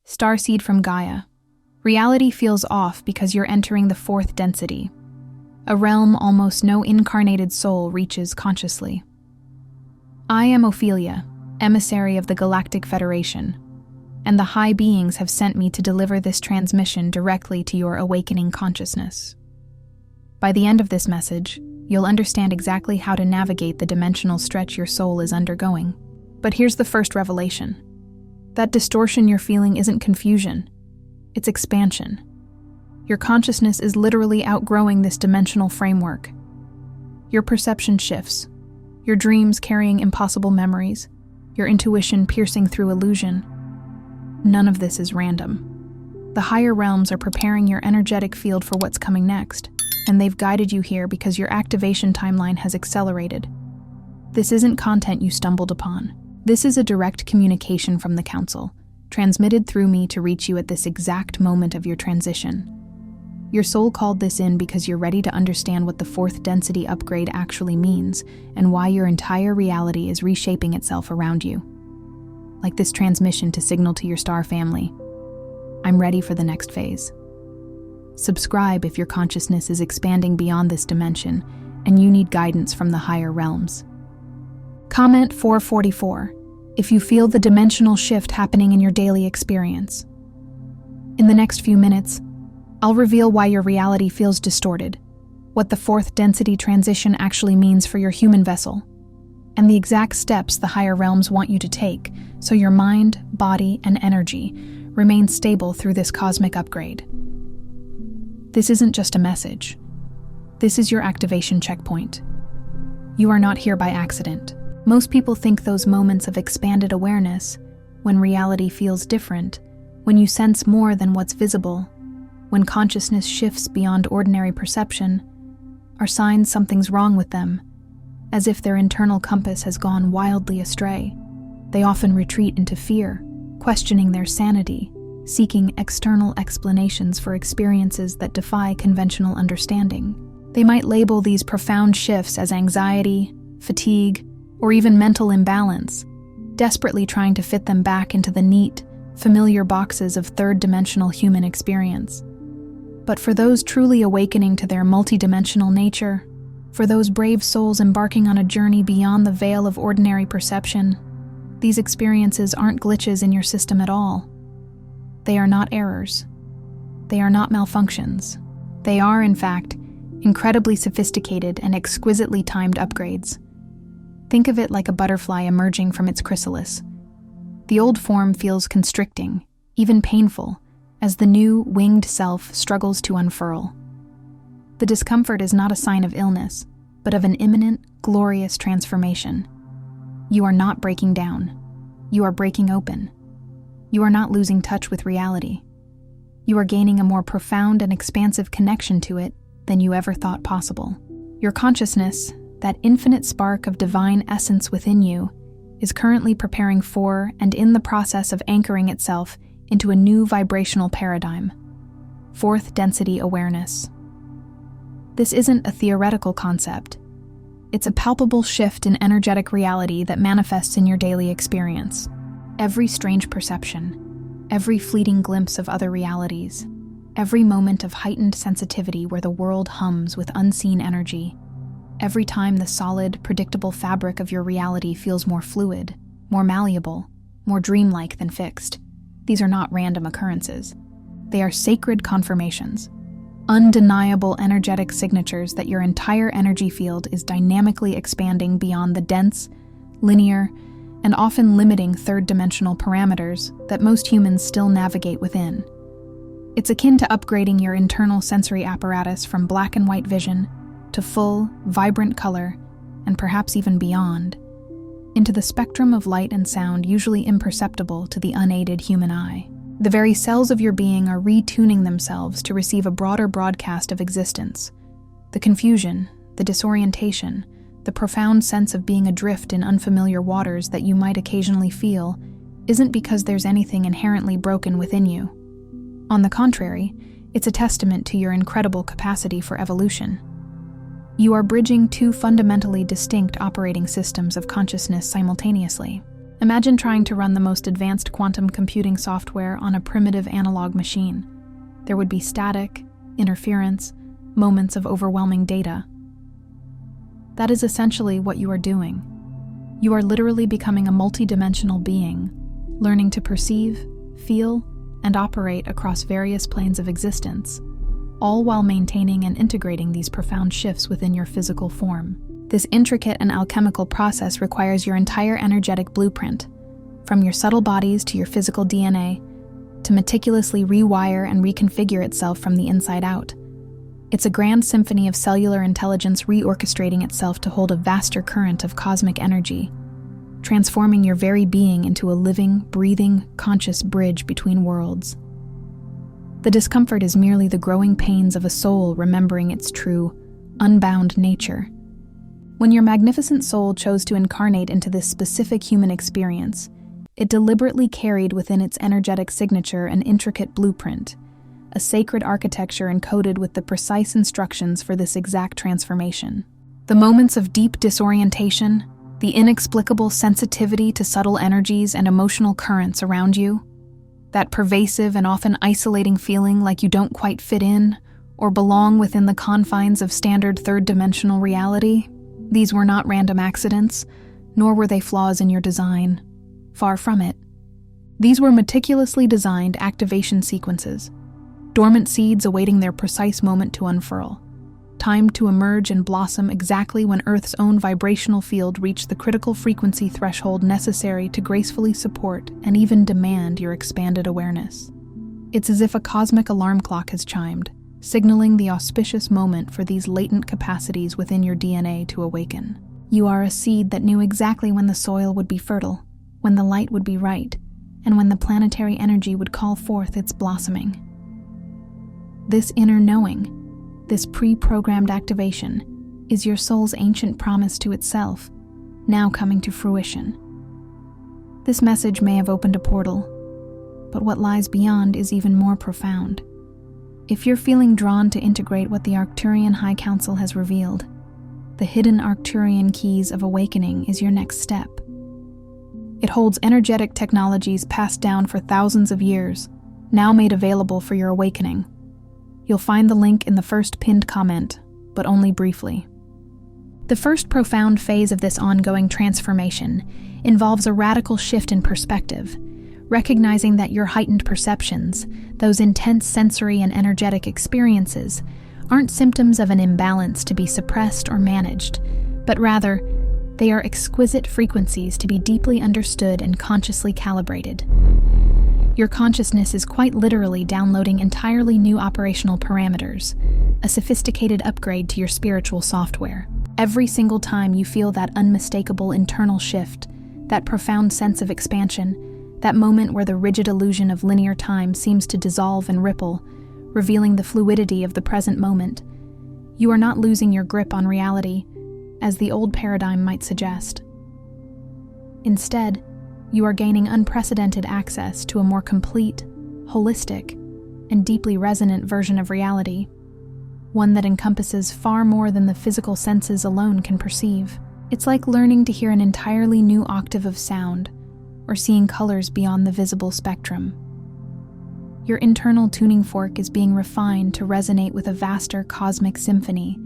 Starseed from Gaia. Reality feels off because you're entering the fourth density, a realm almost no incarnated soul reaches consciously. I am Ophelia, emissary of the Galactic Federation, and the high beings have sent me to deliver this transmission directly to your awakening consciousness. By the end of this message, you'll understand exactly how to navigate the dimensional stretch your soul is undergoing. But here's the first revelation. That distortion you're feeling isn't confusion, it's expansion. Your consciousness is literally outgrowing this dimensional framework. Your perception shifts, your dreams carrying impossible memories, your intuition piercing through illusion. None of this is random. The higher realms are preparing your energetic field for what's coming next, and they've guided you here because your activation timeline has accelerated. This isn't content you stumbled upon. This is a direct communication from the Council, transmitted through me to reach you at this exact moment of your transition. Your soul called this in because you're ready to understand what the fourth density upgrade actually means and why your entire reality is reshaping itself around you. Like this transmission to signal to your star family, I'm ready for the next phase. Subscribe if your consciousness is expanding beyond this dimension and you need guidance from the higher realms. Comment 444 if you feel the dimensional shift happening in your daily experience. In the next few minutes, I'll reveal why your reality feels distorted, what the fourth density transition actually means for your human vessel, and the exact steps the higher realms want you to take so your mind, body, and energy remain stable through this cosmic upgrade. This isn't just a message. This is your activation checkpoint. You are not here by accident. Most people think those moments of expanded awareness, when reality feels different, when you sense more than what's visible, when consciousness shifts beyond ordinary perception, are signs something's wrong with them, as if their internal compass has gone wildly astray. They often retreat into fear, questioning their sanity, seeking external explanations for experiences that defy conventional understanding. They might label these profound shifts as anxiety, fatigue, or even mental imbalance, desperately trying to fit them back into the neat, familiar boxes of third-dimensional human experience. But for those truly awakening to their multidimensional nature, for those brave souls embarking on a journey beyond the veil of ordinary perception, these experiences aren't glitches in your system at all. They are not errors. They are not malfunctions. They are, in fact, incredibly sophisticated and exquisitely timed upgrades. Think of it like a butterfly emerging from its chrysalis. The old form feels constricting, even painful, as the new, winged self struggles to unfurl. The discomfort is not a sign of illness, but of an imminent, glorious transformation. You are not breaking down. You are breaking open. You are not losing touch with reality. You are gaining a more profound and expansive connection to it than you ever thought possible. Your consciousness, that infinite spark of divine essence within you, is currently preparing for and in the process of anchoring itself into a new vibrational paradigm, fourth density awareness. This isn't a theoretical concept. It's a palpable shift in energetic reality that manifests in your daily experience. Every strange perception, every fleeting glimpse of other realities, every moment of heightened sensitivity where the world hums with unseen energy, every time the solid, predictable fabric of your reality feels more fluid, more malleable, more dreamlike than fixed. These are not random occurrences. They are sacred confirmations, undeniable energetic signatures that your entire energy field is dynamically expanding beyond the dense, linear, and often limiting third-dimensional parameters that most humans still navigate within. It's akin to upgrading your internal sensory apparatus from black and white vision to full, vibrant color, and perhaps even beyond, into the spectrum of light and sound usually imperceptible to the unaided human eye. The very cells of your being are retuning themselves to receive a broader broadcast of existence. The confusion, the disorientation, the profound sense of being adrift in unfamiliar waters that you might occasionally feel isn't because there's anything inherently broken within you. On the contrary, it's a testament to your incredible capacity for evolution. You are bridging two fundamentally distinct operating systems of consciousness simultaneously. Imagine trying to run the most advanced quantum computing software on a primitive analog machine. There would be static, interference, moments of overwhelming data. That is essentially what you are doing. You are literally becoming a multidimensional being, learning to perceive, feel, and operate across various planes of existence, all while maintaining and integrating these profound shifts within your physical form. This intricate and alchemical process requires your entire energetic blueprint, from your subtle bodies to your physical DNA, to meticulously rewire and reconfigure itself from the inside out. It's a grand symphony of cellular intelligence reorchestrating itself to hold a vaster current of cosmic energy, transforming your very being into a living, breathing, conscious bridge between worlds. The discomfort is merely the growing pains of a soul remembering its true, unbound nature. When your magnificent soul chose to incarnate into this specific human experience, it deliberately carried within its energetic signature an intricate blueprint, a sacred architecture encoded with the precise instructions for this exact transformation. The moments of deep disorientation, the inexplicable sensitivity to subtle energies and emotional currents around you, that pervasive and often isolating feeling like you don't quite fit in or belong within the confines of standard third-dimensional reality, these were not random accidents, nor were they flaws in your design. Far from it. These were meticulously designed activation sequences, dormant seeds awaiting their precise moment to unfurl, timed to emerge and blossom exactly when Earth's own vibrational field reached the critical frequency threshold necessary to gracefully support and even demand your expanded awareness. It's as if a cosmic alarm clock has chimed, signaling the auspicious moment for these latent capacities within your DNA to awaken. You are a seed that knew exactly when the soil would be fertile, when the light would be right, and when the planetary energy would call forth its blossoming. This inner knowing, this pre-programmed activation, is your soul's ancient promise to itself, now coming to fruition. This message may have opened a portal, but what lies beyond is even more profound. If you're feeling drawn to integrate what the Arcturian High Council has revealed, the hidden Arcturian keys of awakening is your next step. It holds energetic technologies passed down for thousands of years, now made available for your awakening. You'll find the link in the first pinned comment, but only briefly. The first profound phase of this ongoing transformation involves a radical shift in perspective, recognizing that your heightened perceptions, those intense sensory and energetic experiences, aren't symptoms of an imbalance to be suppressed or managed, but rather, they are exquisite frequencies to be deeply understood and consciously calibrated. Your consciousness is quite literally downloading entirely new operational parameters, a sophisticated upgrade to your spiritual software. Every single time you feel that unmistakable internal shift, that profound sense of expansion, that moment where the rigid illusion of linear time seems to dissolve and ripple, revealing the fluidity of the present moment, you are not losing your grip on reality, as the old paradigm might suggest. Instead, you are gaining unprecedented access to a more complete, holistic, and deeply resonant version of reality, one that encompasses far more than the physical senses alone can perceive. It's like learning to hear an entirely new octave of sound, or seeing colors beyond the visible spectrum. Your internal tuning fork is being refined to resonate with a vaster cosmic symphony,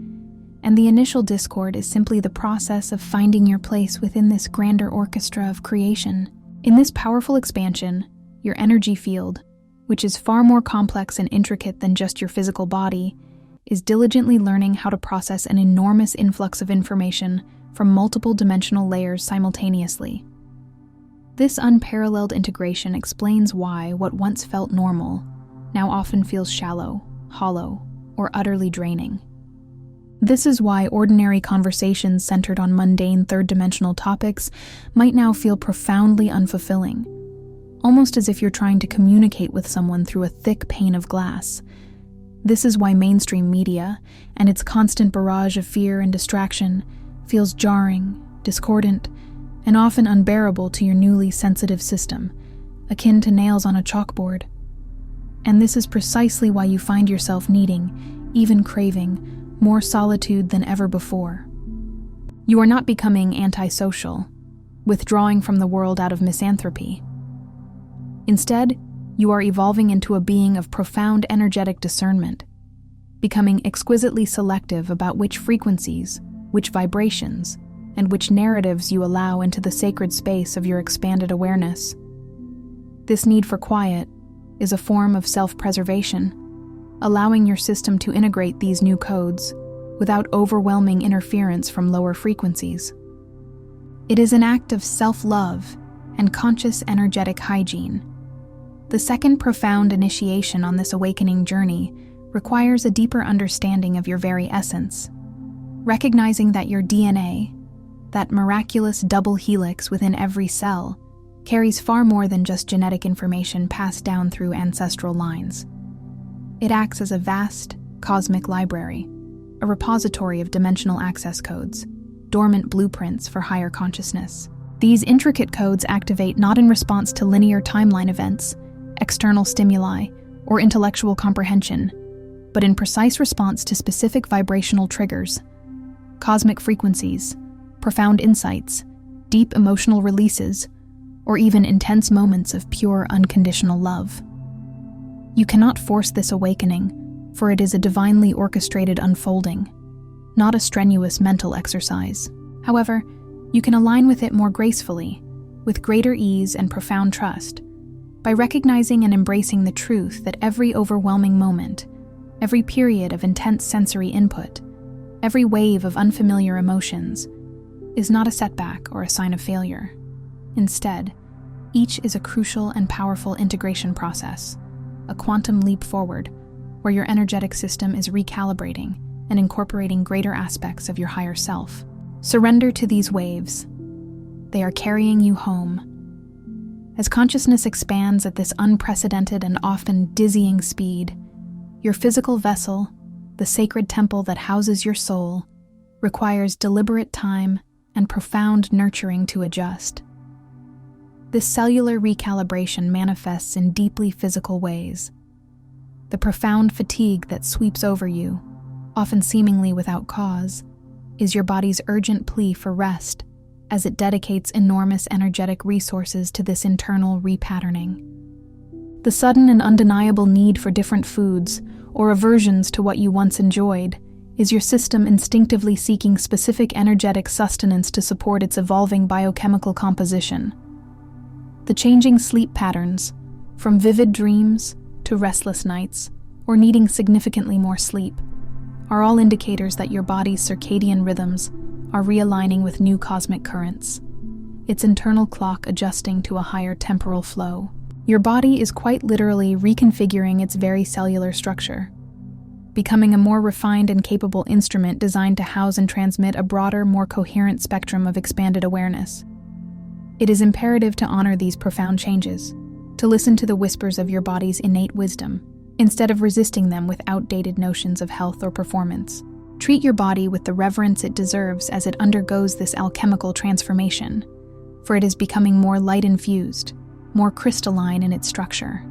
and the initial discord is simply the process of finding your place within this grander orchestra of creation. In this powerful expansion, your energy field, which is far more complex and intricate than just your physical body, is diligently learning how to process an enormous influx of information from multiple dimensional layers simultaneously. This unparalleled integration explains why what once felt normal now often feels shallow, hollow, or utterly draining. This is why ordinary conversations centered on mundane third-dimensional topics might now feel profoundly unfulfilling, almost as if you're trying to communicate with someone through a thick pane of glass. This is why mainstream media, and its constant barrage of fear and distraction, feels jarring, discordant, and often unbearable to your newly sensitive system, akin to nails on a chalkboard. And this is precisely why you find yourself needing, even craving, more solitude than ever before. You are not becoming antisocial. withdrawing from the world out of misanthropy. Instead, you are evolving into a being of profound energetic discernment, becoming exquisitely selective about which frequencies, which vibrations, and which narratives you allow into the sacred space of your expanded awareness. This need for quiet is a form of self-preservation, allowing your system to integrate these new codes without overwhelming interference from lower frequencies. It is an act of self-love and conscious energetic hygiene. The second profound initiation on this awakening journey requires a deeper understanding of your very essence, recognizing that your DNA, that miraculous double helix within every cell, carries far more than just genetic information passed down through ancestral lines. It acts as a vast, cosmic library, a repository of dimensional access codes, dormant blueprints for higher consciousness. These intricate codes activate not in response to linear timeline events, external stimuli, or intellectual comprehension, but in precise response to specific vibrational triggers, cosmic frequencies, profound insights, deep emotional releases, or even intense moments of pure, unconditional love. You cannot force this awakening, for it is a divinely orchestrated unfolding, not a strenuous mental exercise. However, you can align with it more gracefully, with greater ease and profound trust, by recognizing and embracing the truth that every overwhelming moment, every period of intense sensory input, every wave of unfamiliar emotions, is not a setback or a sign of failure. Instead, each is a crucial and powerful integration process, a quantum leap forward, where your energetic system is recalibrating and incorporating greater aspects of your higher self. Surrender to these waves. They are carrying you home. As consciousness expands at this unprecedented and often dizzying speed, your physical vessel, the sacred temple that houses your soul, requires deliberate time and profound nurturing to adjust. This cellular recalibration manifests in deeply physical ways. The profound fatigue that sweeps over you, often seemingly without cause, is your body's urgent plea for rest as it dedicates enormous energetic resources to this internal repatterning. The sudden and undeniable need for different foods or aversions to what you once enjoyed is your system instinctively seeking specific energetic sustenance to support its evolving biochemical composition. The changing sleep patterns, from vivid dreams to restless nights, or needing significantly more sleep, are all indicators that your body's circadian rhythms are realigning with new cosmic currents, its internal clock adjusting to a higher temporal flow. Your body is quite literally reconfiguring its very cellular structure, becoming a more refined and capable instrument designed to house and transmit a broader, more coherent spectrum of expanded awareness. It is imperative to honor these profound changes, to listen to the whispers of your body's innate wisdom, instead of resisting them with outdated notions of health or performance. Treat your body with the reverence it deserves as it undergoes this alchemical transformation, for it is becoming more light-infused, more crystalline in its structure.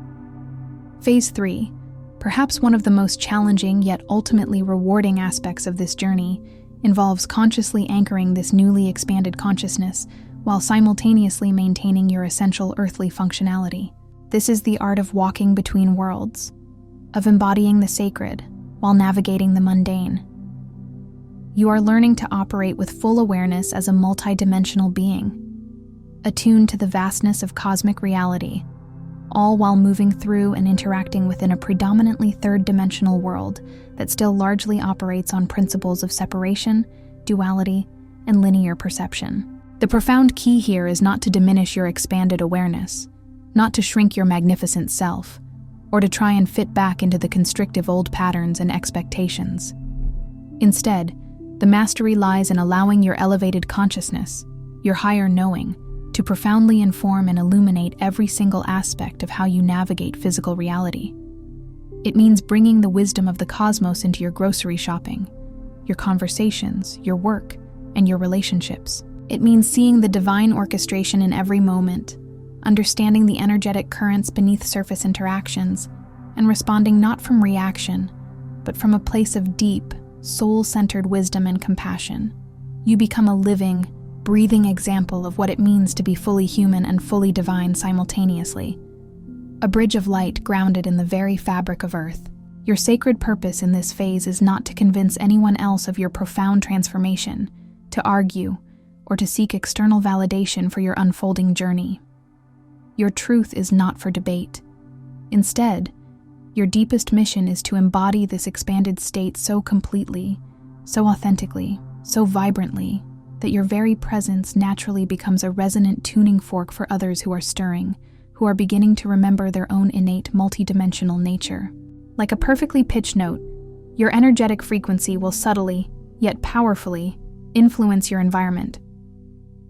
Phase 3, perhaps one of the most challenging yet ultimately rewarding aspects of this journey, involves consciously anchoring this newly expanded consciousness while simultaneously maintaining your essential earthly functionality. This is the art of walking between worlds, of embodying the sacred while navigating the mundane. You are learning to operate with full awareness as a multidimensional being, attuned to the vastness of cosmic reality, all while moving through and interacting within a predominantly third-dimensional world that still largely operates on principles of separation, duality, and linear perception. The profound key here is not to diminish your expanded awareness, not to shrink your magnificent self, or to try and fit back into the constrictive old patterns and expectations. Instead, the mastery lies in allowing your elevated consciousness, your higher knowing, to profoundly inform and illuminate every single aspect of how you navigate physical reality. It means bringing the wisdom of the cosmos into your grocery shopping, your conversations, your work, and your relationships. It means seeing the divine orchestration in every moment, understanding the energetic currents beneath surface interactions, and responding not from reaction, but from a place of deep, soul-centered wisdom and compassion. You become a living, breathing example of what it means to be fully human and fully divine simultaneously. A bridge of light grounded in the very fabric of Earth. Your sacred purpose in this phase is not to convince anyone else of your profound transformation, to argue, or to seek external validation for your unfolding journey. Your truth is not for debate. Instead, your deepest mission is to embody this expanded state so completely, so authentically, so vibrantly, that your very presence naturally becomes a resonant tuning fork for others who are stirring, who are beginning to remember their own innate multidimensional nature. Like a perfectly pitched note, your energetic frequency will subtly, yet powerfully, influence your environment.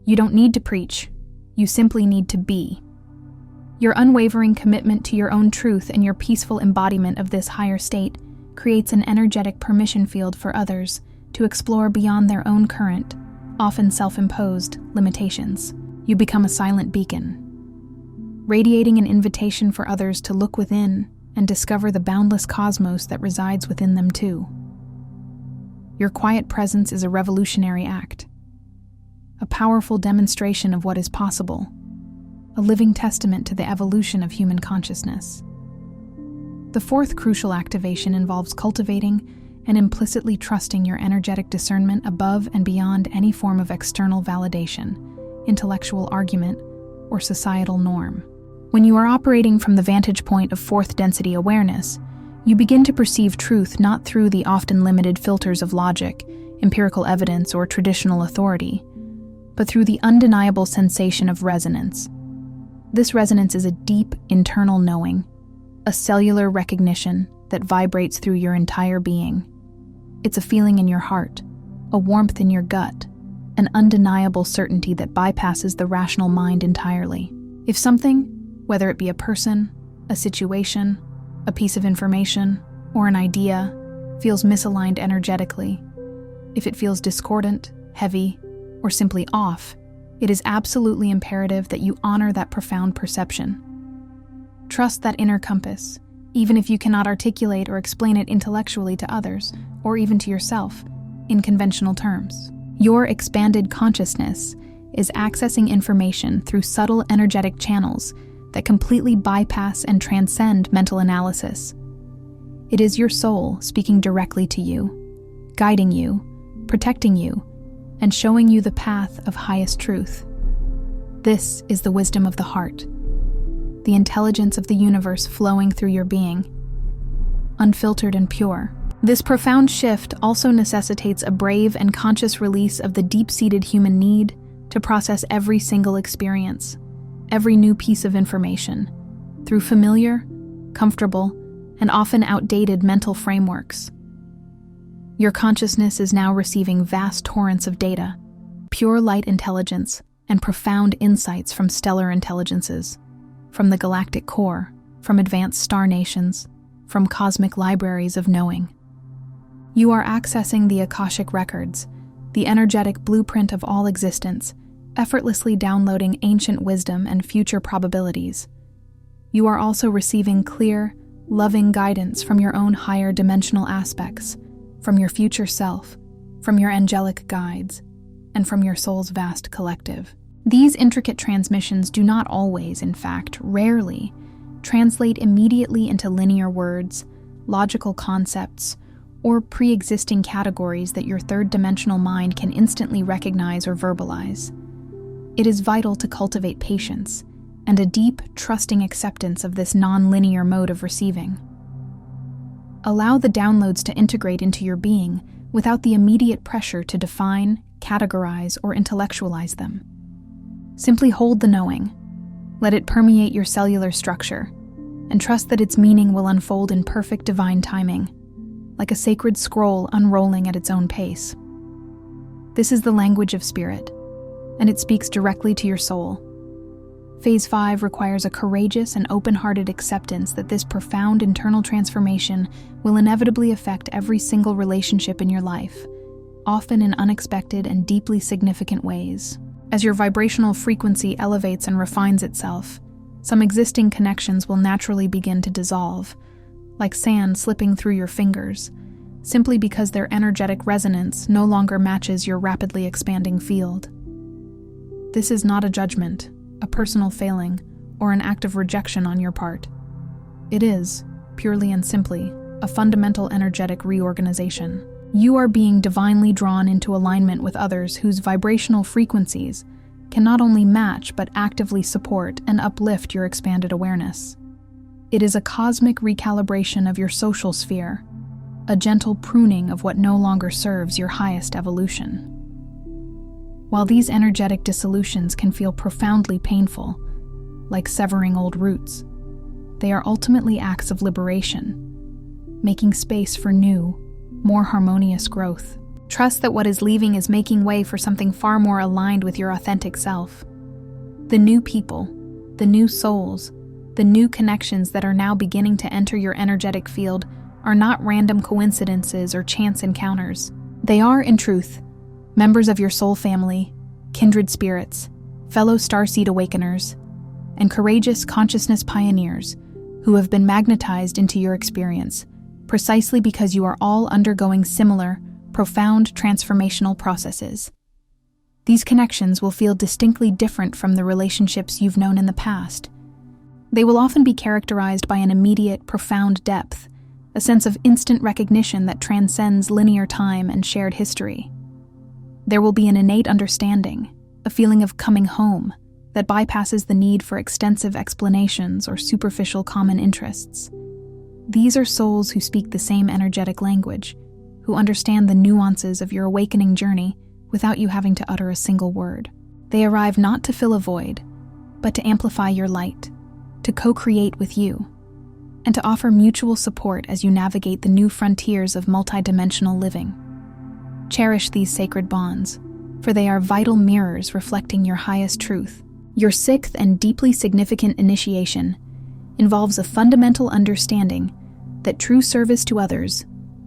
You don't need to preach, you simply need to be. Your unwavering commitment to your own truth and your peaceful embodiment of this higher state creates an energetic permission field for others to explore beyond their own current, often self-imposed, limitations. You become a silent beacon, radiating an invitation for others to look within and discover the boundless cosmos that resides within them too. Your quiet presence is a revolutionary act, a powerful demonstration of what is possible, a living testament to the evolution of human consciousness. The fourth crucial activation involves cultivating and implicitly trusting your energetic discernment above and beyond any form of external validation, intellectual argument, or societal norm. When you are operating from the vantage point of fourth density awareness, you begin to perceive truth not through the often limited filters of logic, empirical evidence, or traditional authority, but through the undeniable sensation of resonance. This resonance is a deep internal knowing, a cellular recognition that vibrates through your entire being. It's a feeling in your heart, a warmth in your gut, an undeniable certainty that bypasses the rational mind entirely. If something, whether it be a person, a situation, a piece of information, or an idea, feels misaligned energetically, if it feels discordant, heavy, or simply off, it is absolutely imperative that you honor that profound perception. Trust that inner compass, even if you cannot articulate or explain it intellectually to others, or even to yourself, in conventional terms. Your expanded consciousness is accessing information through subtle energetic channels that completely bypass and transcend mental analysis. It is your soul speaking directly to you, guiding you, protecting you, and showing you the path of highest truth. This is the wisdom of the heart, the intelligence of the universe flowing through your being, unfiltered and pure. This profound shift also necessitates a brave and conscious release of the deep-seated human need to process every single experience, every new piece of information, through familiar, comfortable, and often outdated mental frameworks. Your consciousness is now receiving vast torrents of data, pure light intelligence, and profound insights from stellar intelligences, from the galactic core, from advanced star nations, from cosmic libraries of knowing. You are accessing the Akashic records, the energetic blueprint of all existence, effortlessly downloading ancient wisdom and future probabilities. You are also receiving clear, loving guidance from your own higher dimensional aspects, from your future self, from your angelic guides, and from your soul's vast collective. These intricate transmissions do not always, in fact, rarely, translate immediately into linear words, logical concepts, or pre-existing categories that your third-dimensional mind can instantly recognize or verbalize. It is vital to cultivate patience and a deep, trusting acceptance of this non-linear mode of receiving. Allow the downloads to integrate into your being without the immediate pressure to define, categorize, or intellectualize them. Simply hold the knowing, let it permeate your cellular structure, and trust that its meaning will unfold in perfect divine timing, like a sacred scroll unrolling at its own pace. This is the language of spirit, and it speaks directly to your soul. Phase 5 requires a courageous and open-hearted acceptance that this profound internal transformation will inevitably affect every single relationship in your life, often in unexpected and deeply significant ways. As your vibrational frequency elevates and refines itself, some existing connections will naturally begin to dissolve, like sand slipping through your fingers, simply because their energetic resonance no longer matches your rapidly expanding field. This is not a judgment, a personal failing, or an act of rejection on your part. It is, purely and simply, a fundamental energetic reorganization. You are being divinely drawn into alignment with others whose vibrational frequencies can not only match but actively support and uplift your expanded awareness. It is a cosmic recalibration of your social sphere, a gentle pruning of what no longer serves your highest evolution. While these energetic dissolutions can feel profoundly painful, like severing old roots, they are ultimately acts of liberation, making space for new, more harmonious growth. Trust that what is leaving is making way for something far more aligned with your authentic self. The new people, the new souls, the new connections that are now beginning to enter your energetic field are not random coincidences or chance encounters. They are, in truth, members of your soul family, kindred spirits, fellow starseed awakeners, and courageous consciousness pioneers who have been magnetized into your experience, precisely because you are all undergoing similar, profound transformational processes. These connections will feel distinctly different from the relationships you've known in the past. They will often be characterized by an immediate, profound depth, a sense of instant recognition that transcends linear time and shared history. There will be an innate understanding, a feeling of coming home, that bypasses the need for extensive explanations or superficial common interests. These are souls who speak the same energetic language, who understand the nuances of your awakening journey without you having to utter a single word. They arrive not to fill a void, but to amplify your light, to co-create with you, and to offer mutual support as you navigate the new frontiers of multidimensional living. Cherish these sacred bonds, for they are vital mirrors reflecting your highest truth. Your sixth and deeply significant initiation involves a fundamental understanding that true service to others,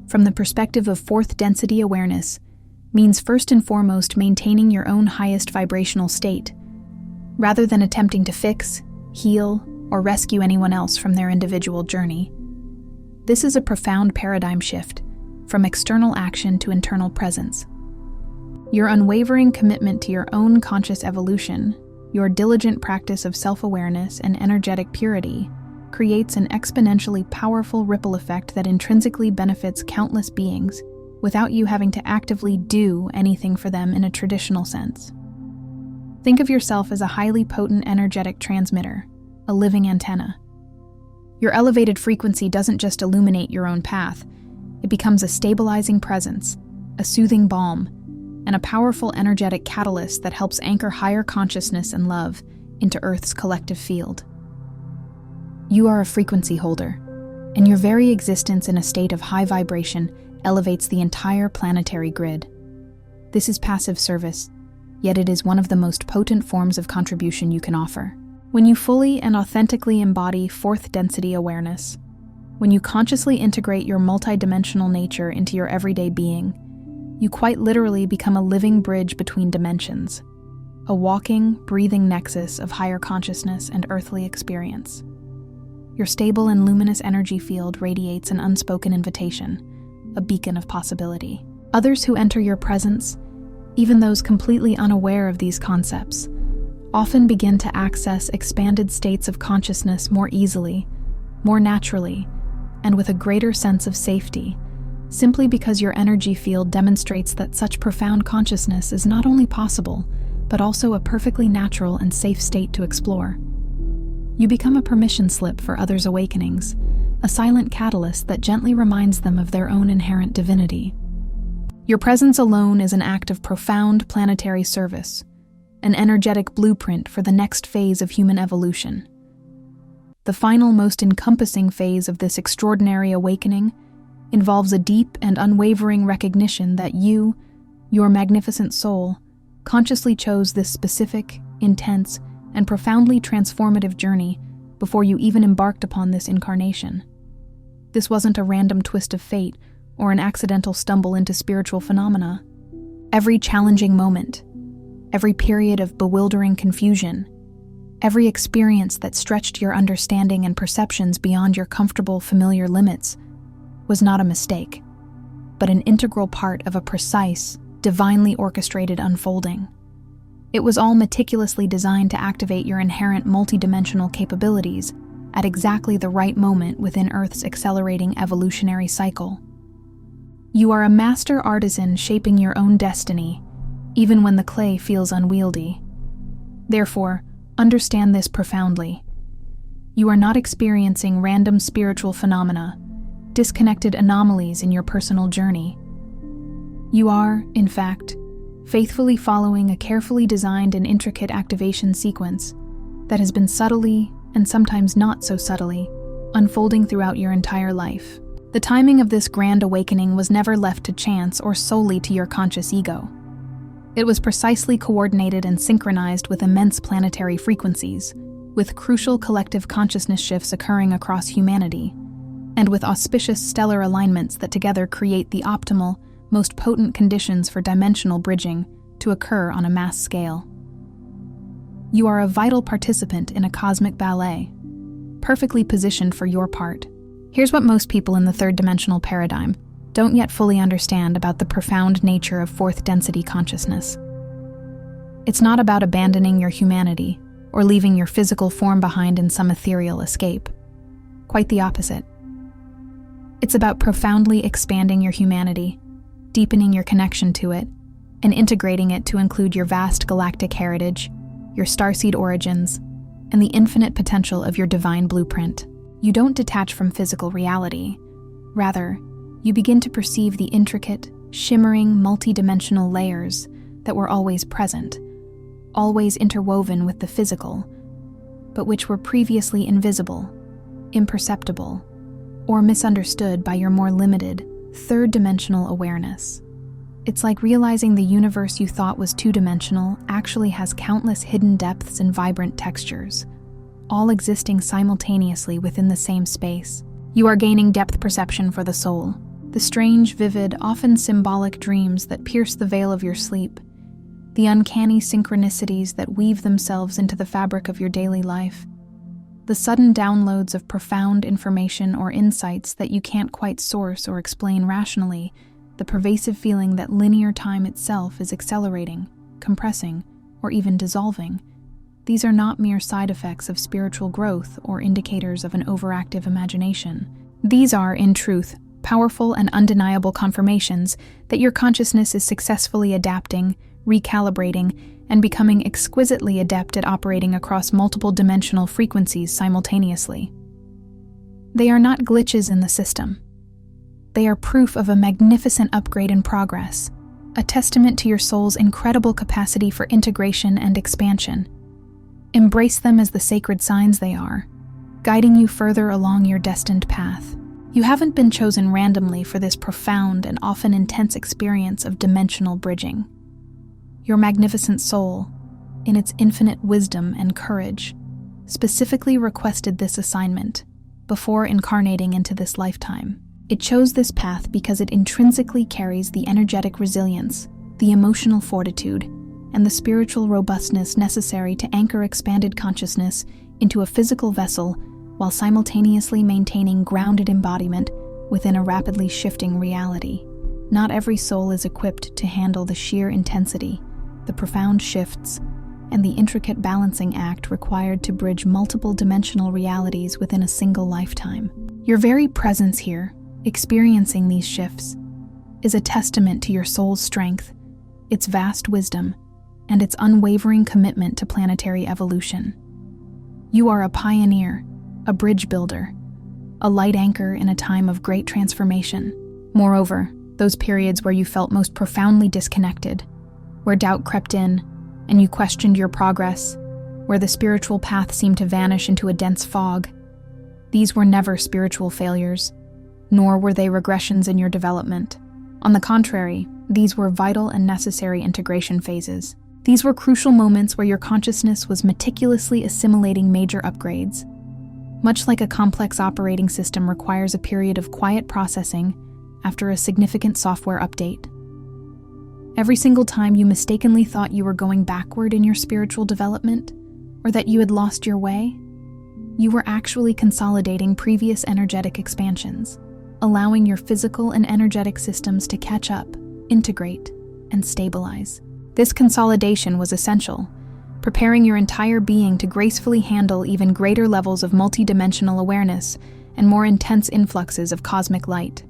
from the perspective of fourth density awareness, means first and foremost maintaining your own highest vibrational state, rather than attempting to fix, heal, or rescue anyone else from their individual journey. This is a profound paradigm shift, from external action to internal presence. Your unwavering commitment to your own conscious evolution, your diligent practice of self-awareness and energetic purity, creates an exponentially powerful ripple effect that intrinsically benefits countless beings without you having to actively do anything for them in a traditional sense. Think of yourself as a highly potent energetic transmitter, a living antenna. Your elevated frequency doesn't just illuminate your own path, it becomes a stabilizing presence, a soothing balm, and a powerful energetic catalyst that helps anchor higher consciousness and love into Earth's collective field. You are a frequency holder, and your very existence in a state of high vibration elevates the entire planetary grid. This is passive service, yet it is one of the most potent forms of contribution you can offer. When you fully and authentically embody fourth density awareness, when you consciously integrate your multidimensional nature into your everyday being, you quite literally become a living bridge between dimensions, a walking, breathing nexus of higher consciousness and earthly experience. Your stable and luminous energy field radiates an unspoken invitation, a beacon of possibility. Others who enter your presence, even those completely unaware of these concepts, often begin to access expanded states of consciousness more easily, more naturally, and with a greater sense of safety, simply because your energy field demonstrates that such profound consciousness is not only possible, but also a perfectly natural and safe state to explore. You become a permission slip for others' awakenings, a silent catalyst that gently reminds them of their own inherent divinity. Your presence alone is an act of profound planetary service, an energetic blueprint for the next phase of human evolution. The final, most encompassing phase of this extraordinary awakening involves a deep and unwavering recognition that you, your magnificent soul, consciously chose this specific, intense, and profoundly transformative journey before you even embarked upon this incarnation. This wasn't a random twist of fate or an accidental stumble into spiritual phenomena. Every challenging moment, every period of bewildering confusion, every experience that stretched your understanding and perceptions beyond your comfortable, familiar limits was not a mistake, but an integral part of a precise, divinely orchestrated unfolding. It was all meticulously designed to activate your inherent multidimensional capabilities at exactly the right moment within Earth's accelerating evolutionary cycle. You are a master artisan shaping your own destiny, even when the clay feels unwieldy. Therefore, understand this profoundly. You are not experiencing random spiritual phenomena, disconnected anomalies in your personal journey. You are, in fact, faithfully following a carefully designed and intricate activation sequence that has been subtly, and sometimes not so subtly, unfolding throughout your entire life. The timing of this grand awakening was never left to chance or solely to your conscious ego. It was precisely coordinated and synchronized with immense planetary frequencies, with crucial collective consciousness shifts occurring across humanity, and with auspicious stellar alignments that together create the optimal, most potent conditions for dimensional bridging to occur on a mass scale. You are a vital participant in a cosmic ballet, perfectly positioned for your part. Here's what most people in the third-dimensional paradigm don't yet fully understand about the profound nature of fourth-density consciousness. It's not about abandoning your humanity or leaving your physical form behind in some ethereal escape. Quite the opposite. It's about profoundly expanding your humanity, deepening your connection to it, and integrating it to include your vast galactic heritage, your starseed origins, and the infinite potential of your divine blueprint. You don't detach from physical reality. Rather, you begin to perceive the intricate, shimmering, multidimensional layers that were always present, always interwoven with the physical, but which were previously invisible, imperceptible, or misunderstood by your more limited, third-dimensional awareness. It's like realizing the universe you thought was two-dimensional actually has countless hidden depths and vibrant textures, all existing simultaneously within the same space. You are gaining depth perception for the soul, the strange, vivid, often symbolic dreams that pierce the veil of your sleep, the uncanny synchronicities that weave themselves into the fabric of your daily life, the sudden downloads of profound information or insights that you can't quite source or explain rationally, the pervasive feeling that linear time itself is accelerating, compressing, or even dissolving. These are not mere side effects of spiritual growth or indicators of an overactive imagination. These are, in truth, powerful and undeniable confirmations that your consciousness is successfully adapting, recalibrating, and becoming exquisitely adept at operating across multiple dimensional frequencies simultaneously. They are not glitches in the system. They are proof of a magnificent upgrade in progress, a testament to your soul's incredible capacity for integration and expansion. Embrace them as the sacred signs they are, guiding you further along your destined path. You haven't been chosen randomly for this profound and often intense experience of dimensional bridging. Your magnificent soul, in its infinite wisdom and courage, specifically requested this assignment before incarnating into this lifetime. It chose this path because it intrinsically carries the energetic resilience, the emotional fortitude, and the spiritual robustness necessary to anchor expanded consciousness into a physical vessel while simultaneously maintaining grounded embodiment within a rapidly shifting reality. Not every soul is equipped to handle the sheer intensity, the profound shifts, and the intricate balancing act required to bridge multiple dimensional realities within a single lifetime. Your very presence here, experiencing these shifts, is a testament to your soul's strength, its vast wisdom, and its unwavering commitment to planetary evolution. You are a pioneer, a bridge builder, a light anchor in a time of great transformation. Moreover, those periods where you felt most profoundly disconnected, where doubt crept in and you questioned your progress, where the spiritual path seemed to vanish into a dense fog, these were never spiritual failures, nor were they regressions in your development. On the contrary, these were vital and necessary integration phases. These were crucial moments where your consciousness was meticulously assimilating major upgrades. Much like a complex operating system requires a period of quiet processing after a significant software update. Every single time you mistakenly thought you were going backward in your spiritual development, or that you had lost your way, you were actually consolidating previous energetic expansions, allowing your physical and energetic systems to catch up, integrate, and stabilize. This consolidation was essential, preparing your entire being to gracefully handle even greater levels of multidimensional awareness and more intense influxes of cosmic light.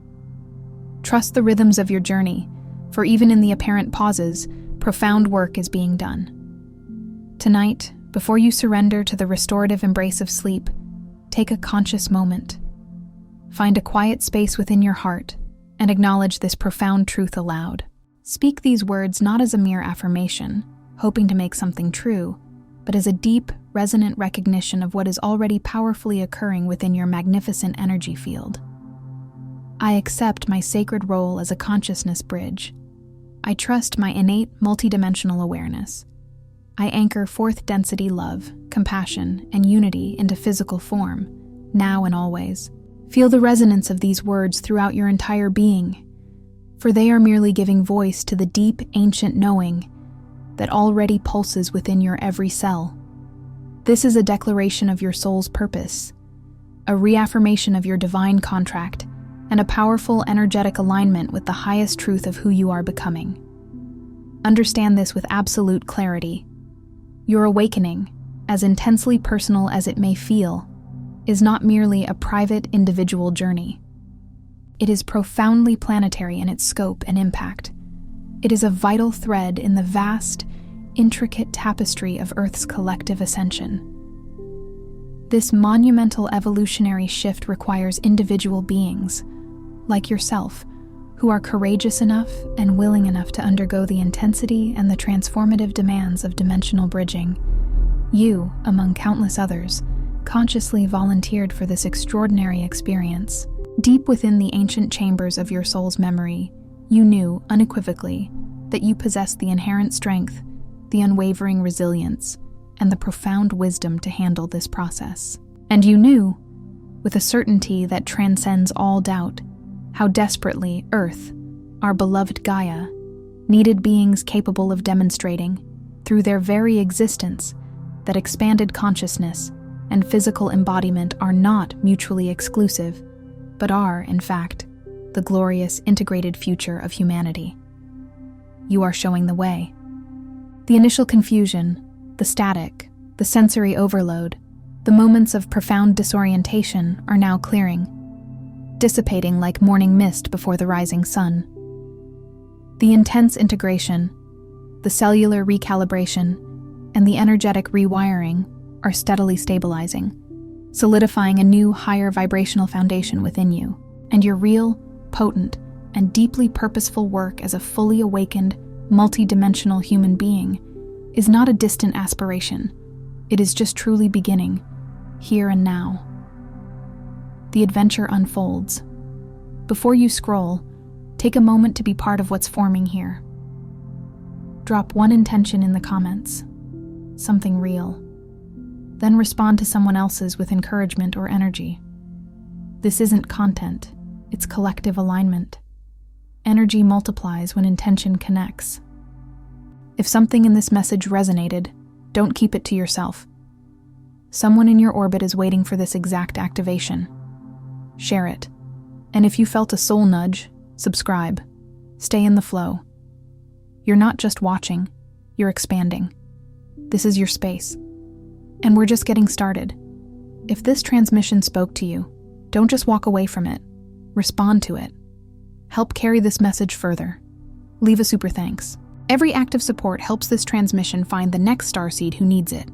Trust the rhythms of your journey, for even in the apparent pauses, profound work is being done. Tonight, before you surrender to the restorative embrace of sleep, take a conscious moment. Find a quiet space within your heart and acknowledge this profound truth aloud. Speak these words not as a mere affirmation, hoping to make something true, but as a deep, resonant recognition of what is already powerfully occurring within your magnificent energy field. I accept my sacred role as a consciousness bridge. I trust my innate multidimensional awareness. I anchor fourth density love, compassion, and unity into physical form, now and always. Feel the resonance of these words throughout your entire being, for they are merely giving voice to the deep, ancient knowing that already pulses within your every cell. This is a declaration of your soul's purpose, a reaffirmation of your divine contract, and a powerful, energetic alignment with the highest truth of who you are becoming. Understand this with absolute clarity. Your awakening, as intensely personal as it may feel, is not merely a private, individual journey. It is profoundly planetary in its scope and impact. It is a vital thread in the vast, intricate tapestry of Earth's collective ascension. This monumental evolutionary shift requires individual beings, like yourself, who are courageous enough and willing enough to undergo the intensity and the transformative demands of dimensional bridging. You, among countless others, consciously volunteered for this extraordinary experience. Deep within the ancient chambers of your soul's memory, you knew, unequivocally, that you possessed the inherent strength, the unwavering resilience, and the profound wisdom to handle this process. And you knew, with a certainty that transcends all doubt, how desperately Earth, our beloved Gaia, needed beings capable of demonstrating, through their very existence, that expanded consciousness and physical embodiment are not mutually exclusive, but are, in fact, the glorious integrated future of humanity. You are showing the way. The initial confusion, the static, the sensory overload, the moments of profound disorientation are now clearing, dissipating like morning mist before the rising sun. The intense integration, the cellular recalibration, and the energetic rewiring are steadily stabilizing, solidifying a new, higher vibrational foundation within you, and your real, potent, and deeply purposeful work as a fully awakened, multidimensional human being is not a distant aspiration. It is just truly beginning, here and now. The adventure unfolds. Before you scroll, take a moment to be part of what's forming here. Drop one intention in the comments, something real. Then respond to someone else's with encouragement or energy. This isn't content, it's collective alignment. Energy multiplies when intention connects. If something in this message resonated, don't keep it to yourself. Someone in your orbit is waiting for this exact activation. Share it. And if you felt a soul nudge, subscribe. Stay in the flow. You're not just watching, you're expanding. This is your space. And we're just getting started. If this transmission spoke to you, don't just walk away from it. Respond to it. Help carry this message further. Leave a super thanks. Every act of support helps this transmission find the next starseed who needs it.